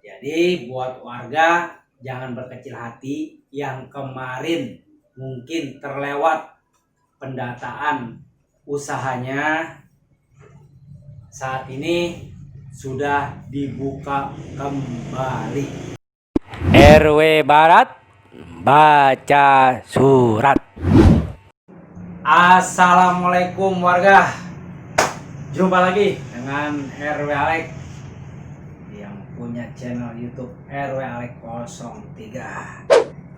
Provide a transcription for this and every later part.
Jadi buat warga jangan berkecil hati yang kemarin mungkin terlewat pendataan usahanya, saat ini sudah dibuka kembali. RW Barat baca surat. Assalamualaikum warga. Jumpa lagi dengan RW Alek yang punya channel YouTube RW Alek 03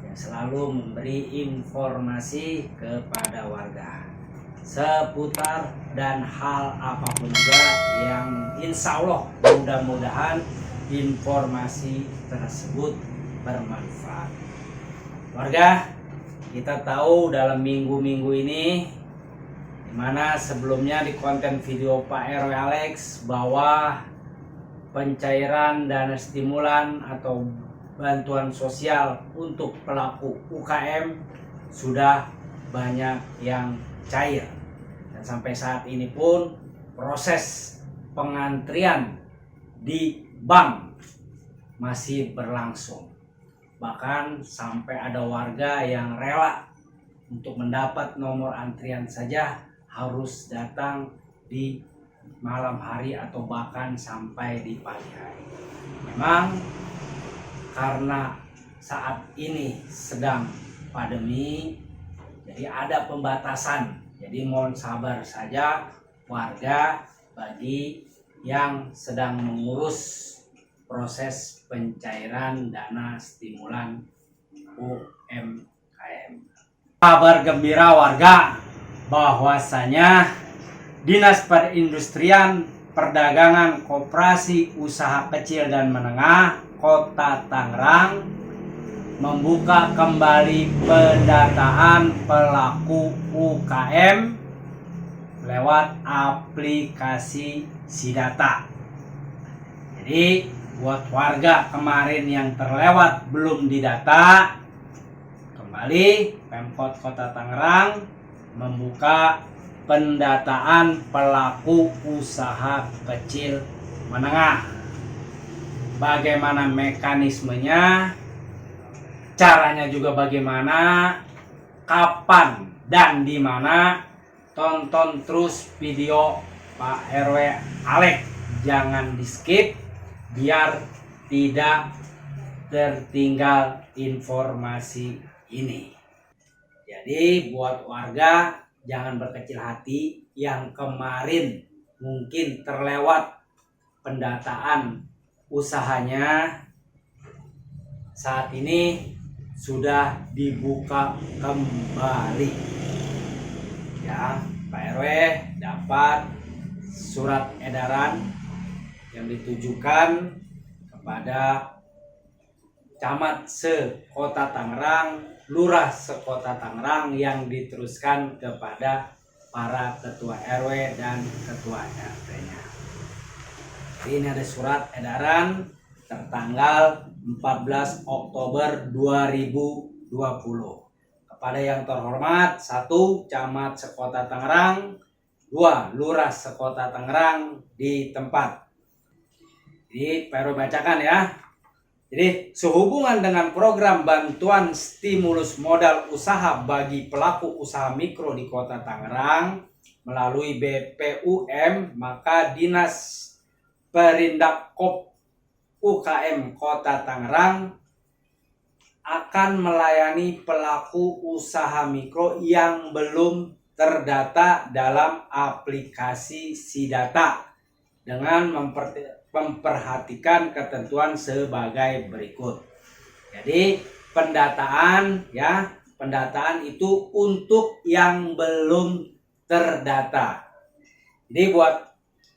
yang selalu memberi informasi kepada warga seputar dan hal apapun juga yang insya Allah mudah-mudahan informasi tersebut bermanfaat. Warga, kita tahu dalam minggu-minggu ini, dimana sebelumnya di konten video Pak RW Alex bahwa pencairan dana stimulan atau bantuan sosial untuk pelaku UKM sudah banyak yang cair, dan sampai saat ini pun proses pengantrian di bank masih berlangsung. Bahkan sampai ada warga yang rela untuk mendapat nomor antrian saja harus datang di malam hari atau bahkan sampai di pagi hari. Memang karena saat ini sedang pandemi, jadi ada pembatasan. Jadi mohon sabar saja warga bagi yang sedang mengurus proses pencairan dana stimulan UMKM. Kabar gembira warga bahwasanya Dinas Perindustrian, Perdagangan, Koperasi, Usaha Kecil dan Menengah Kota Tangerang membuka kembali pendataan pelaku UKM lewat aplikasi SIDATA. Jadi buat warga kemarin yang terlewat belum didata, kembali Pemkot Kota Tangerang membuka pendataan pelaku usaha kecil menengah. Bagaimana mekanismenya, caranya juga bagaimana, kapan dan di mana, tonton terus video Pak RW Alek, jangan di skip biar tidak tertinggal informasi ini. Jadi buat warga jangan berkecil hati yang kemarin mungkin terlewat pendataan usahanya, saat ini sudah dibuka kembali. Ya, Pak RW dapat surat edaran yang ditujukan kepada camat se-Kota Tangerang, lurah se-Kota Tangerang, yang diteruskan kepada para ketua RW dan ketua RT-nya. Jadi ini ada surat edaran tertanggal 14 Oktober 2020 kepada yang terhormat: 1. Camat se-Kota Tangerang, 2. Lurah se-Kota Tangerang di tempat. Jadi Pak RW bacakan ya. Jadi sehubungan dengan program bantuan stimulus modal usaha bagi pelaku usaha mikro di Kota Tangerang melalui BPUM, maka Dinas Perindakop UKM Kota Tangerang akan melayani pelaku usaha mikro yang belum terdata dalam aplikasi SIDATA dengan memperhatikan ketentuan sebagai berikut. Jadi pendataan itu untuk yang belum terdata. Jadi buat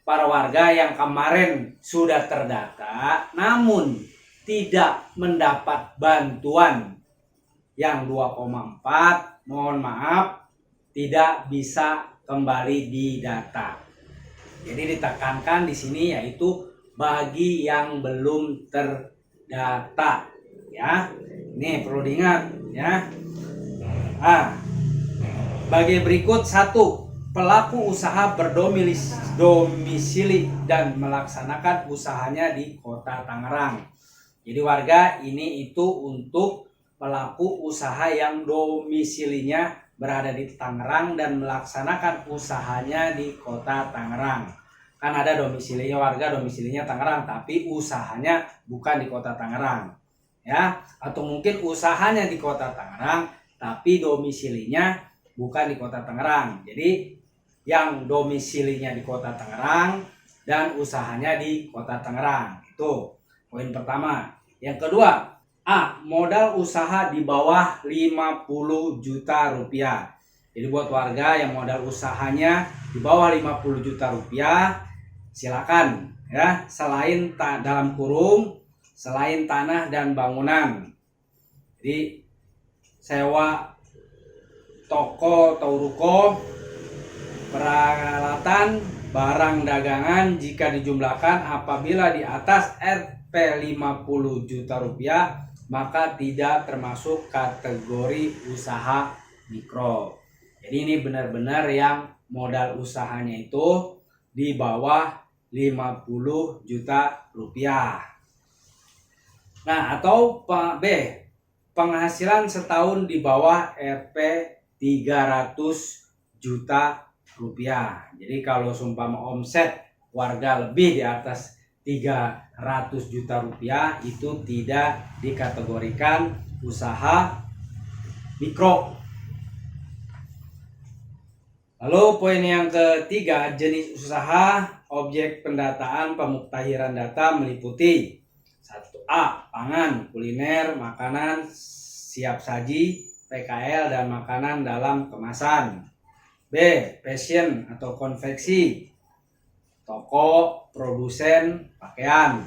para warga yang kemarin sudah terdata namun tidak mendapat bantuan yang 2,4, mohon maaf, tidak bisa kembali didata. Jadi ditekankan di sini yaitu bagi yang belum terdata, ya. Ini perlu diingat, ya. Bagi berikut: 1. Pelaku usaha berdomisili dan melaksanakan usahanya di Kota Tangerang. Jadi warga, ini itu untuk pelaku usaha yang domisilinya berada di Tangerang dan melaksanakan usahanya di kota Tangerang. Kan ada domisilinya warga, domisilinya Tangerang, tapi usahanya bukan di kota Tangerang. Ya, atau mungkin usahanya di kota Tangerang, tapi domisilinya bukan di kota Tangerang. Jadi yang domisilinya di kota Tangerang dan usahanya di kota Tangerang. Itu poin pertama. Yang kedua, A. Modal usaha di bawah 50 juta rupiah. Jadi buat warga yang modal usahanya di bawah 50 juta rupiah, silakan ya, selain dalam kurung selain tanah dan bangunan. Jadi sewa toko atau ruko, peralatan, barang dagangan jika dijumlahkan apabila di atas Rp 50 juta rupiah maka tidak termasuk kategori usaha mikro. Jadi ini benar-benar yang modal usahanya itu di bawah 50 juta rupiah. Nah, atau B, penghasilan setahun di bawah Rp 300 juta rupiah. Jadi kalau seumpama omset warga lebih di atas 300 juta rupiah itu tidak dikategorikan usaha mikro. Lalu poin yang ketiga, jenis usaha objek pendataan pemuktahiran data meliputi 1A. Pangan, kuliner, makanan siap saji, PKL dan makanan dalam kemasan. B. Fashion atau konveksi, toko, produsen, pakaian.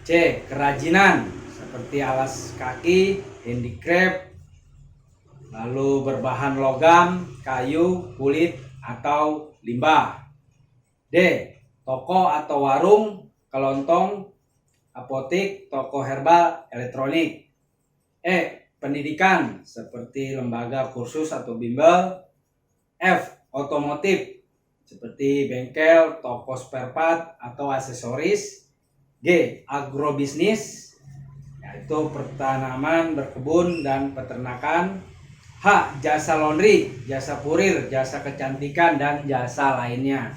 C. Kerajinan seperti alas kaki, handicraft, lalu berbahan logam, kayu, kulit, atau limbah. D. Toko atau warung, kelontong, apotik, toko herbal, elektronik. E. Pendidikan seperti lembaga kursus atau bimbel. F. Otomotif seperti bengkel, toko spare part atau aksesoris. G. Agrobisnis yaitu pertanaman, berkebun, dan peternakan. H. Jasa laundry, jasa kurir, jasa kecantikan, dan jasa lainnya.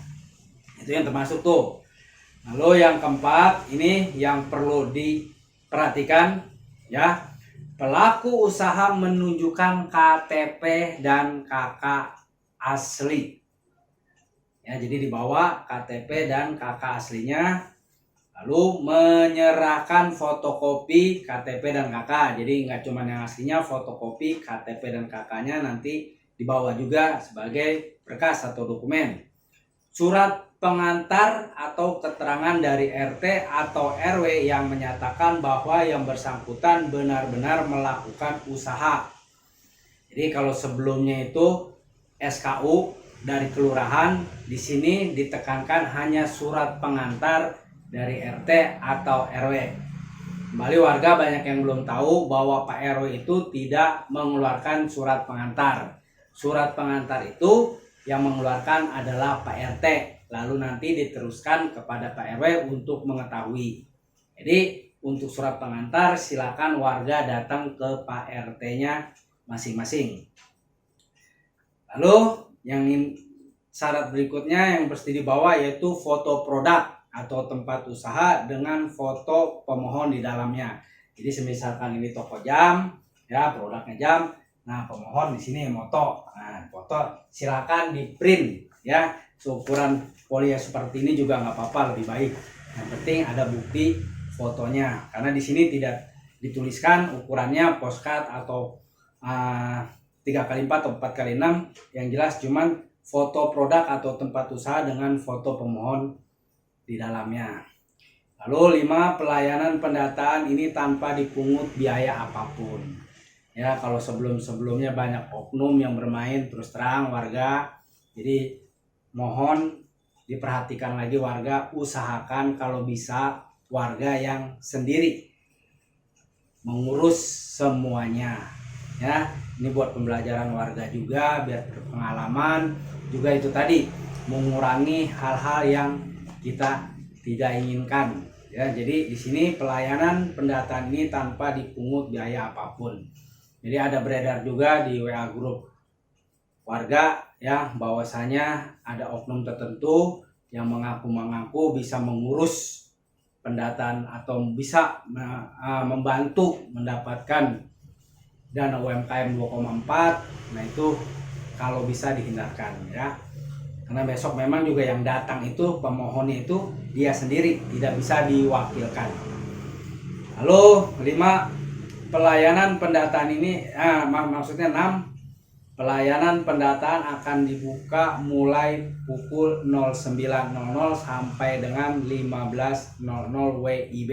Itu yang termasuk tuh. Lalu yang keempat, ini yang perlu diperhatikan ya. Pelaku usaha menunjukkan KTP dan KK asli. Ya, jadi dibawa KTP dan KK aslinya. Lalu menyerahkan fotokopi KTP dan KK. Jadi nggak cuma yang aslinya, fotokopi KTP dan KK-nya nanti dibawa juga sebagai berkas atau dokumen. Surat pengantar atau keterangan dari RT atau RW yang menyatakan bahwa yang bersangkutan benar-benar melakukan usaha. Jadi kalau sebelumnya itu SKU dari kelurahan, di sini ditekankan hanya surat pengantar dari RT atau RW. Kembali warga banyak yang belum tahu bahwa Pak RW itu tidak mengeluarkan surat pengantar. Surat pengantar itu yang mengeluarkan adalah Pak RT. Lalu nanti diteruskan kepada Pak RW untuk mengetahui. Jadi untuk surat pengantar silakan warga datang ke Pak RT-nya masing-masing. Lalu yang syarat berikutnya yang mesti dibawa yaitu foto produk atau tempat usaha dengan foto pemohon di dalamnya. Jadi semisalkan ini toko jam, ya produknya jam. Nah pemohon di sini moto. Nah foto silakan di print ya. Ukuran folier seperti ini juga nggak apa-apa, lebih baik. Yang penting ada bukti fotonya. Karena di sini tidak dituliskan ukurannya postcard atau 3x4 atau 4x6. Yang jelas cuman foto produk atau tempat usaha dengan foto pemohon di dalamnya. Lalu 5. Pelayanan pendataan ini tanpa dipungut biaya apapun. Ya kalau sebelum-sebelumnya banyak oknum yang bermain, terus terang warga. Jadi mohon diperhatikan lagi warga, usahakan kalau bisa warga yang sendiri mengurus semuanya ya. Ini buat pembelajaran warga juga biar berpengalaman juga, itu tadi mengurangi hal-hal yang kita tidak inginkan Ya, jadi di sini pelayanan pendataan ini tanpa dipungut biaya apapun. Jadi ada beredar juga di WA grup warga ya, bahwasanya ada oknum tertentu yang mengaku bisa mengurus pendataan atau bisa membantu mendapatkan dana UMKM 2,4. Nah, itu kalau bisa dihindarkan ya. Karena besok memang juga yang datang itu pemohonnya itu dia sendiri, tidak bisa diwakilkan. Lalu 5, pelayanan pendataan ini maksudnya 6, pelayanan pendataan akan dibuka mulai pukul 09.00 sampai dengan 15.00 WIB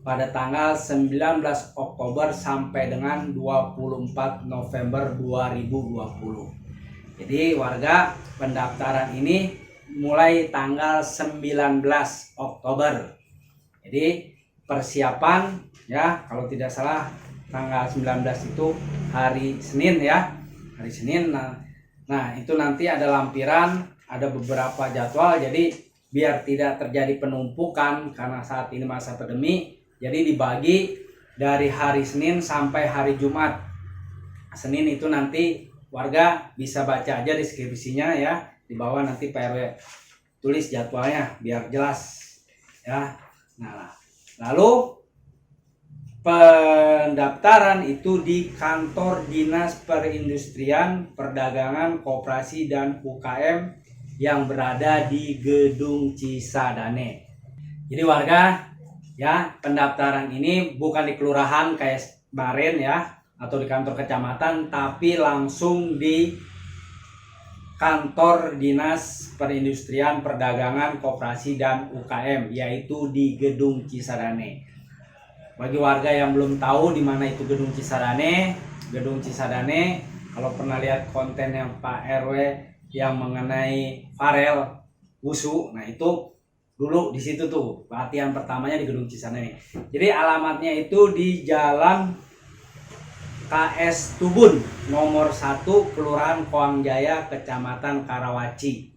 pada tanggal 19 Oktober sampai dengan 24 November 2020. Jadi warga, pendaftaran ini mulai tanggal 19 Oktober. Jadi persiapan ya, kalau tidak salah tanggal 19 itu hari Senin ya. Hari Senin. Nah, itu nanti ada lampiran, ada beberapa jadwal. Jadi biar tidak terjadi penumpukan karena saat ini masa pandemi, jadi dibagi dari hari Senin sampai hari Jumat. Senin itu nanti warga bisa baca aja deskripsinya ya, di bawah nanti Pak RW tulis jadwalnya biar jelas ya. Nah, lalu pendaftaran itu di kantor Dinas Perindustrian, Perdagangan, Koperasi dan UKM yang berada di Gedung Cisadane. Jadi warga ya, pendaftaran ini bukan di kelurahan kayak kemarin ya, atau di kantor kecamatan, tapi langsung di kantor Dinas Perindustrian, Perdagangan, Koperasi dan UKM, yaitu di Gedung Cisadane. Bagi warga yang belum tahu di mana itu Gedung Cisadane, kalau pernah lihat konten yang Pak RW yang mengenai Farel Wusu, nah itu dulu di situ tuh latihan pertamanya di Gedung Cisadane. Jadi alamatnya itu di Jalan KS Tubun nomor 1, Kelurahan Koangjaya, Kecamatan Karawaci.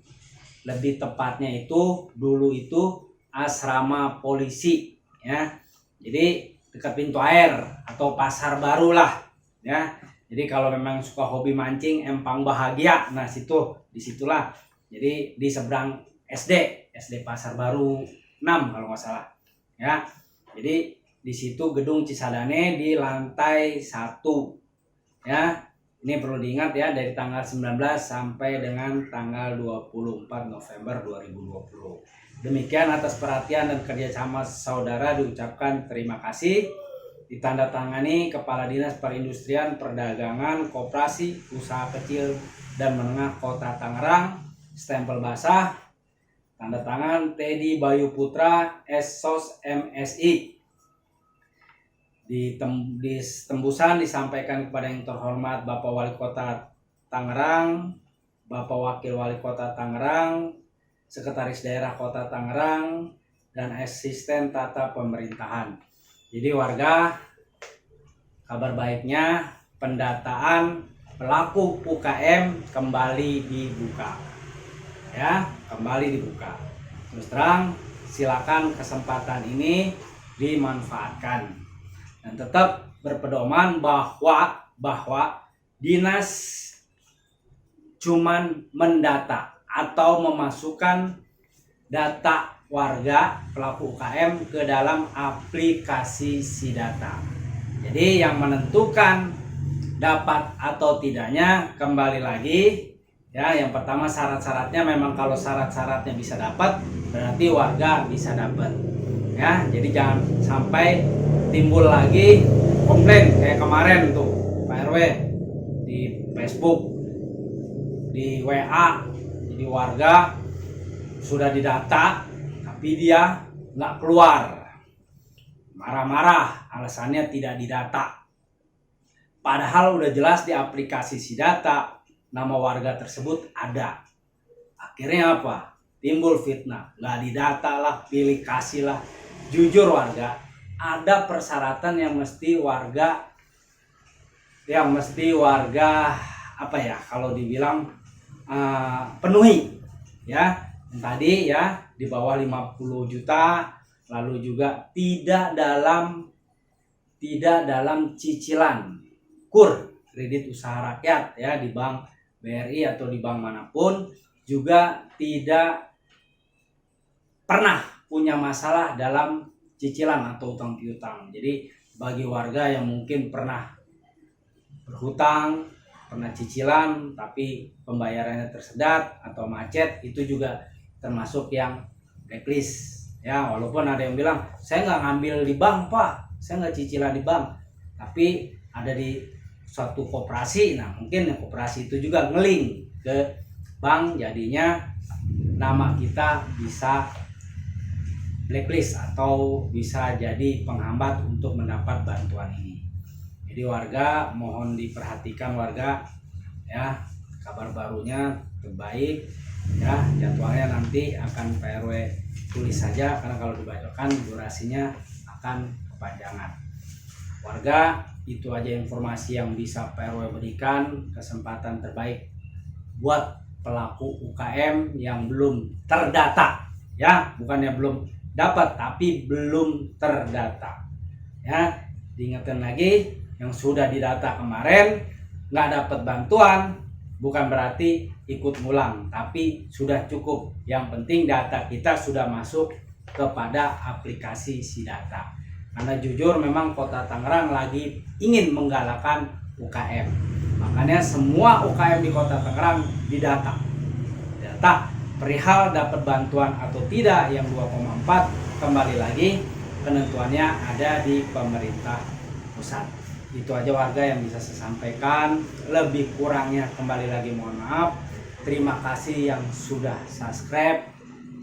Lebih tepatnya itu dulu itu asrama polisi ya. Jadi dekat pintu air atau pasar baru lah ya. Jadi kalau memang suka hobi mancing, Empang Bahagia, nah disitulah. Jadi di seberang SD Pasar Baru 6 kalau nggak salah ya. Jadi di situ Gedung Cisadane di lantai 1 ya. Ini perlu diingat ya, dari tanggal 19 sampai dengan tanggal 24 November 2020. Demikian, atas perhatian dan kerjasama saudara diucapkan terima kasih. Ditandatangani Kepala Dinas Perindustrian, Perdagangan, Koperasi, Usaha Kecil dan Menengah Kota Tangerang. Stempel basah, tanda tangan Teddy Bayu Putra, SSOS MSI. Di tembusan disampaikan kepada yang terhormat Bapak Wali Kota Tangerang, Bapak Wakil Wali Kota Tangerang, Sekretaris Daerah Kota Tangerang, dan Asisten Tata Pemerintahan. Jadi warga, kabar baiknya pendataan pelaku UKM kembali dibuka ya, kembali dibuka. Terus terang, silakan kesempatan ini dimanfaatkan. Dan tetap berpedoman bahwa dinas cuman mendata atau memasukkan data warga pelaku UKM ke dalam aplikasi SIDATA. Jadi yang menentukan dapat atau tidaknya kembali lagi ya, yang pertama syarat-syaratnya, memang kalau syarat-syaratnya bisa dapat berarti warga bisa dapat ya. Jadi jangan sampai timbul lagi komplain kayak kemarin tuh Pak RW di Facebook, di WA. Jadi warga sudah didata tapi dia nggak keluar, marah-marah alasannya tidak didata, padahal udah jelas di aplikasi SIDATA nama warga tersebut ada. Akhirnya apa? Timbul fitnah, nggak didata lah, pilih kasih lah. Jujur warga, ada persyaratan yang mesti warga apa ya, kalau dibilang penuhi ya. Yang tadi ya, di bawah 50 juta lalu juga tidak dalam cicilan KUR, kredit usaha rakyat ya, di bank BRI atau di bank manapun, juga tidak pernah punya masalah dalam cicilan atau utang piutang. Jadi bagi warga yang mungkin pernah berhutang, pernah cicilan tapi pembayarannya tersendat atau macet, itu juga termasuk yang blacklist ya. Walaupun ada yang bilang saya nggak ngambil di bank pak, saya nggak cicilan di bank, tapi ada di suatu koperasi. Nah mungkin koperasi itu juga ngeling ke bank, jadinya nama kita bisa blacklist atau bisa jadi penghambat untuk mendapat bantuan ini. Jadi warga mohon diperhatikan warga ya, kabar barunya terbaik ya, jadwalnya nanti akan Pak RW tulis saja karena kalau dibacakan durasinya akan kepanjangan. Warga, itu aja informasi yang bisa Pak RW berikan, kesempatan terbaik buat pelaku UKM yang belum terdata ya, bukannya belum dapat tapi belum terdata ya. Diingatkan lagi, yang sudah didata kemarin nggak dapat bantuan bukan berarti ikut ngulang, tapi sudah cukup. Yang penting data kita sudah masuk kepada aplikasi SIDATA. Karena jujur memang Kota Tangerang lagi ingin menggalakkan UKM, makanya semua UKM di Kota Tangerang didata. Data perihal dapat bantuan atau tidak yang 2,4, kembali lagi penentuannya ada di pemerintah pusat. Itu aja warga yang bisa saya sampaikan, lebih kurangnya kembali lagi mohon maaf. Terima kasih yang sudah subscribe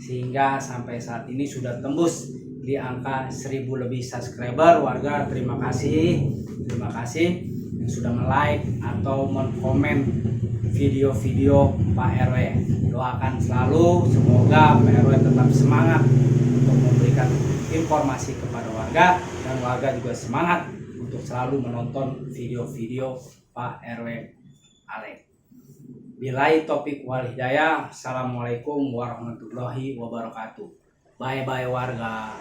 sehingga sampai saat ini sudah tembus di angka 1000 lebih subscriber. Warga terima kasih yang sudah like atau komen video-video Pak RW. Doakan selalu semoga Pak RW tetap semangat untuk memberikan informasi kepada warga, dan warga juga semangat untuk selalu menonton video-video Pak RW Alek. Bilai topik wal hidayah. Assalamualaikum warahmatullahi wabarakatuh. Bye bye warga.